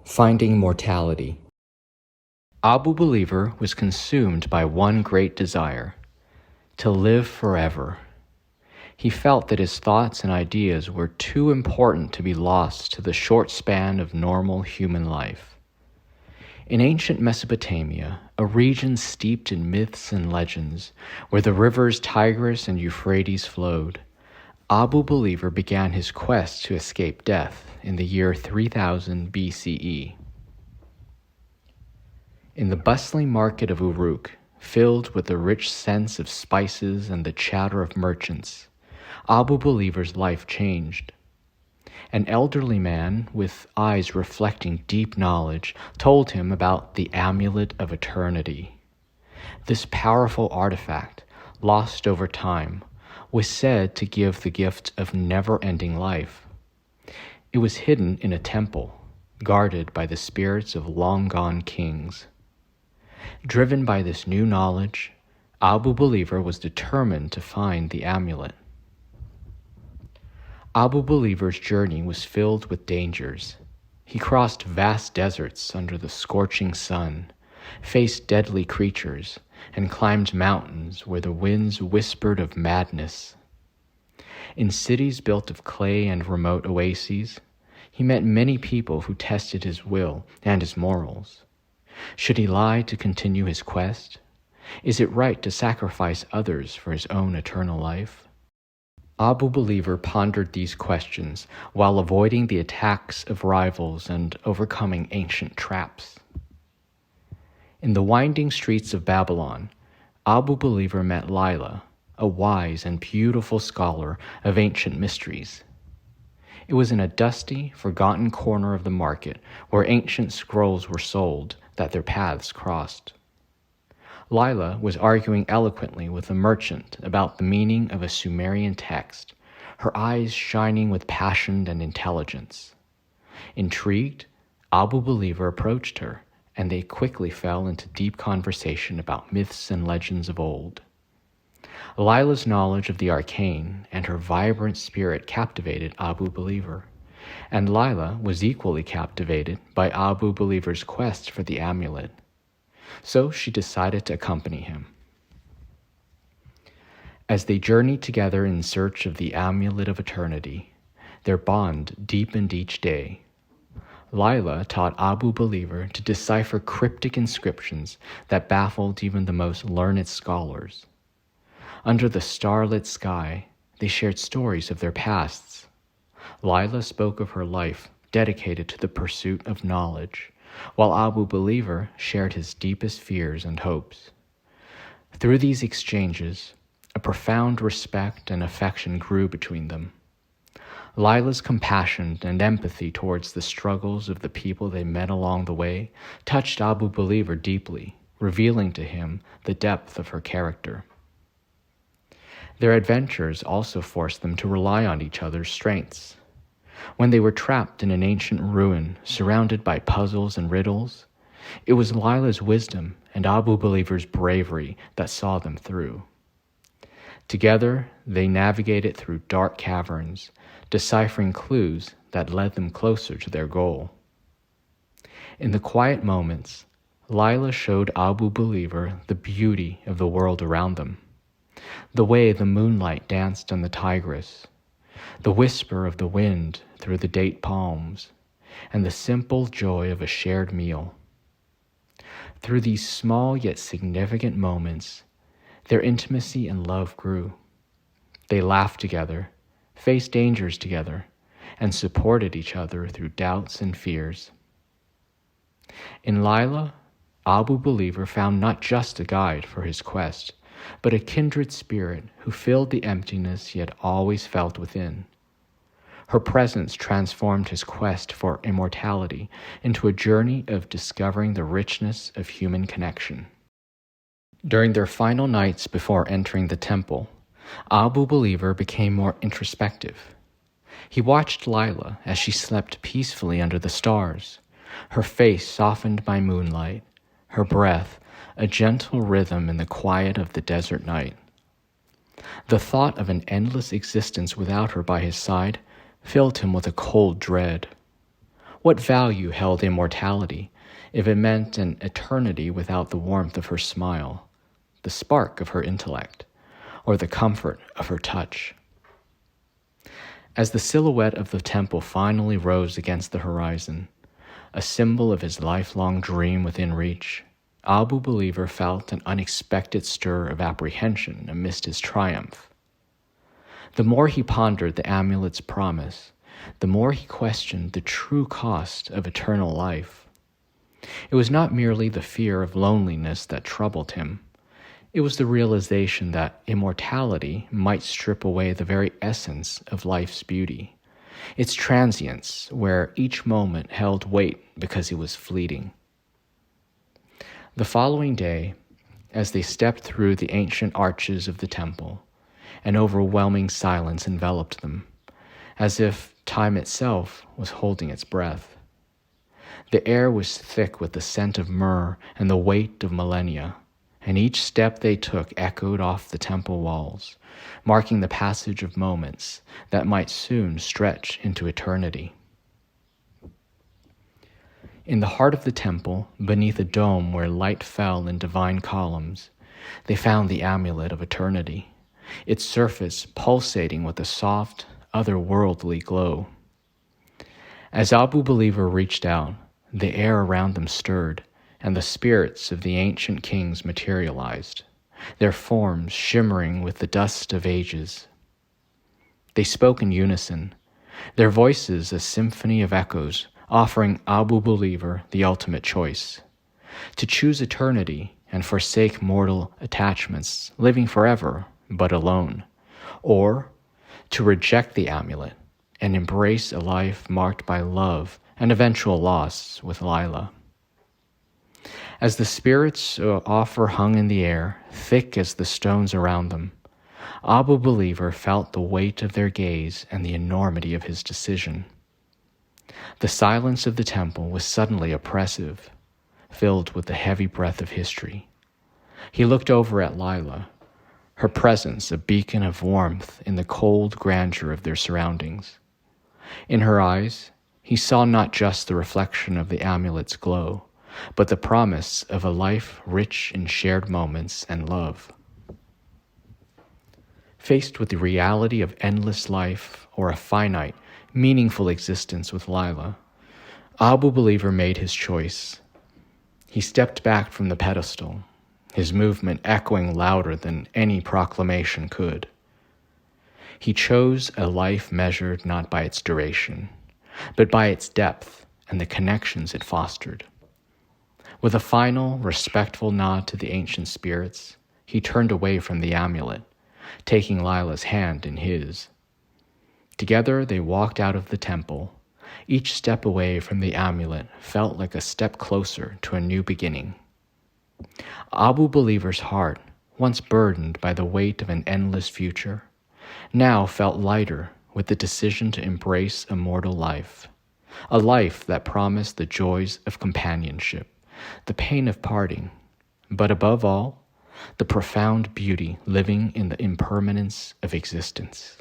Finding mortality. Abu Believer was consumed by one great desire: to live forever. He felt that his thoughts and ideas were too important to be lost to the short span of normal human life. In ancient Mesopotamia, a region steeped in myths and legends, where the rivers Tigris and Euphrates flowed, Abu Believer began his quest to escape death in the year 3000 BCE. In the bustling market of Uruk, filled with the rich scents of spices and the chatter of merchants, Abu Believer's life changed. An elderly man with eyes reflecting deep knowledge told him about the Amulet of Eternity. This powerful artifact, lost over time, was said to give the gift of never-ending life. It was hidden in a temple, guarded by the spirits of long-gone kings. Driven by this new knowledge, Abu Believer was determined to find the amulet. Abu Believer's journey was filled with dangers. He crossed vast deserts under the scorching sun, faced deadly creatures, and climbed mountains where the winds whispered of madness. In cities built of clay and remote oases, he met many people who tested his will and his morals. Should he lie to continue his quest? Is it right to sacrifice others for his own eternal life? Abu Believer pondered these questions while avoiding the attacks of rivals and overcoming ancient traps. In the winding streets of Babylon, Abu Believer met Lila, a wise and beautiful scholar of ancient mysteries. It was in a dusty, forgotten corner of the market where ancient scrolls were sold that their paths crossed. Lila was arguing eloquently with a merchant about the meaning of a Sumerian text, her eyes shining with passion and intelligence. Intrigued, Abu Believer approached her, and they quickly fell into deep conversation about myths and legends of old. Lila's knowledge of the arcane and her vibrant spirit captivated Abu Believer, and Lila was equally captivated by Abu Believer's quest for the amulet. So she decided to accompany him. As they journeyed together in search of the Amulet of Eternity, their bond deepened each day. Lila taught Abu Believer to decipher cryptic inscriptions that baffled even the most learned scholars. Under the starlit sky, they shared stories of their pasts. Lila spoke of her life dedicated to the pursuit of knowledge, while Abu Believer shared his deepest fears and hopes. Through these exchanges, a profound respect and affection grew between them. Lila's compassion and empathy towards the struggles of the people they met along the way touched Abu Believer deeply, revealing to him the depth of her character. Their adventures also forced them to rely on each other's strengths. When they were trapped in an ancient ruin surrounded by puzzles and riddles, it was Lila's wisdom and Abu Believer's bravery that saw them through. Together, they navigated through dark caverns, deciphering clues that led them closer to their goal. In the quiet moments, Lila showed Abu Believer the beauty of the world around them, the way the moonlight danced on the Tigris, the whisper of the wind through the date palms, and the simple joy of a shared meal. Through these small yet significant moments, their intimacy and love grew. They laughed together, faced dangers together, and supported each other through doubts and fears. In Lila, Abu Believer found not just a guide for his quest, but a kindred spirit who filled the emptiness he had always felt within. Her presence transformed his quest for immortality into a journey of discovering the richness of human connection. During their final nights before entering the temple, Abu Believer became more introspective. He watched Lila as she slept peacefully under the stars, her face softened by moonlight, her breath a gentle rhythm in the quiet of the desert night. The thought of an endless existence without her by his side filled him with a cold dread. What value held immortality if it meant an eternity without the warmth of her smile, the spark of her intellect, or the comfort of her touch? As the silhouette of the temple finally rose against the horizon, a symbol of his lifelong dream within reach, Abu Believer felt an unexpected stir of apprehension amidst his triumph. The more he pondered the amulet's promise, the more he questioned the true cost of eternal life. It was not merely the fear of loneliness that troubled him. It was the realization that immortality might strip away the very essence of life's beauty, its transience, where each moment held weight because it was fleeting. The following day, as they stepped through the ancient arches of the temple, an overwhelming silence enveloped them, as if time itself was holding its breath. The air was thick with the scent of myrrh and the weight of millennia, and each step they took echoed off the temple walls, marking the passage of moments that might soon stretch into eternity. In the heart of the temple, beneath a dome where light fell in divine columns, they found the amulet of eternity, its surface pulsating with a soft, otherworldly glow. As Abu Believer reached out, the air around them stirred, and the spirits of the ancient kings materialized, their forms shimmering with the dust of ages. They spoke in unison, their voices a symphony of echoes, offering Abu Believer the ultimate choice: to choose eternity and forsake mortal attachments, living forever but alone, or to reject the amulet and embrace a life marked by love and eventual loss with Lila. As the spirit's offer hung in the air, thick as the stones around them, Abu Believer felt the weight of their gaze and the enormity of his decision. The silence of the temple was suddenly oppressive, filled with the heavy breath of history. He looked over at Lila, her presence a beacon of warmth in the cold grandeur of their surroundings. In her eyes, he saw not just the reflection of the amulet's glow, but the promise of a life rich in shared moments and love. Faced with the reality of endless life or a finite, meaningful existence with Lila, Abu Believer made his choice. He stepped back from the pedestal, his movement echoing louder than any proclamation could. He chose a life measured not by its duration, but by its depth and the connections it fostered. With a final, respectful nod to the ancient spirits, he turned away from the amulet, taking Lila's hand in his. Together they walked out of the temple. Each step away from the amulet felt like a step closer to a new beginning. Abu Believer's heart, once burdened by the weight of an endless future, now felt lighter with the decision to embrace a mortal life, a life that promised the joys of companionship, the pain of parting, but above all, the profound beauty living in the impermanence of existence.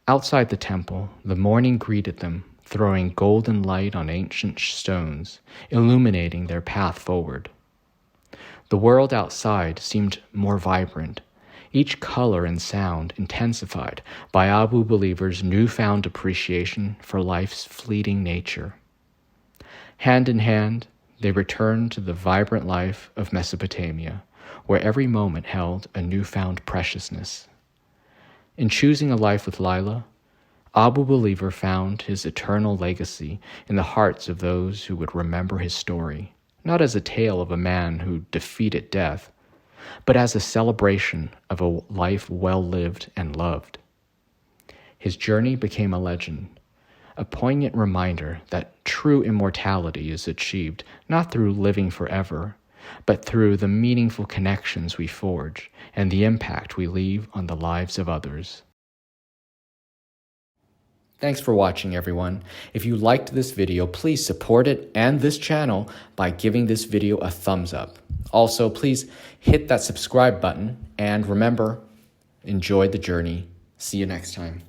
Outside the temple, the morning greeted them, throwing golden light on ancient stones, illuminating their path forward. The world outside seemed more vibrant, each color and sound intensified by Abu Believer's newfound appreciation for life's fleeting nature. Hand in hand, they returned to the vibrant life of Mesopotamia, where every moment held a newfound preciousness. In choosing a life with Lila, Abu Believer found his eternal legacy in the hearts of those who would remember his story, not as a tale of a man who defeated death, but as a celebration of a life well lived and loved. His journey became a legend, a poignant reminder that true immortality is achieved not through living forever, but through the meaningful connections we forge and the impact we leave on the lives of others. Thanks for watching, everyone. If you liked this video, please support it and this channel by giving this video a thumbs up. Also, please hit that subscribe button, and remember, enjoy the journey. See you next time.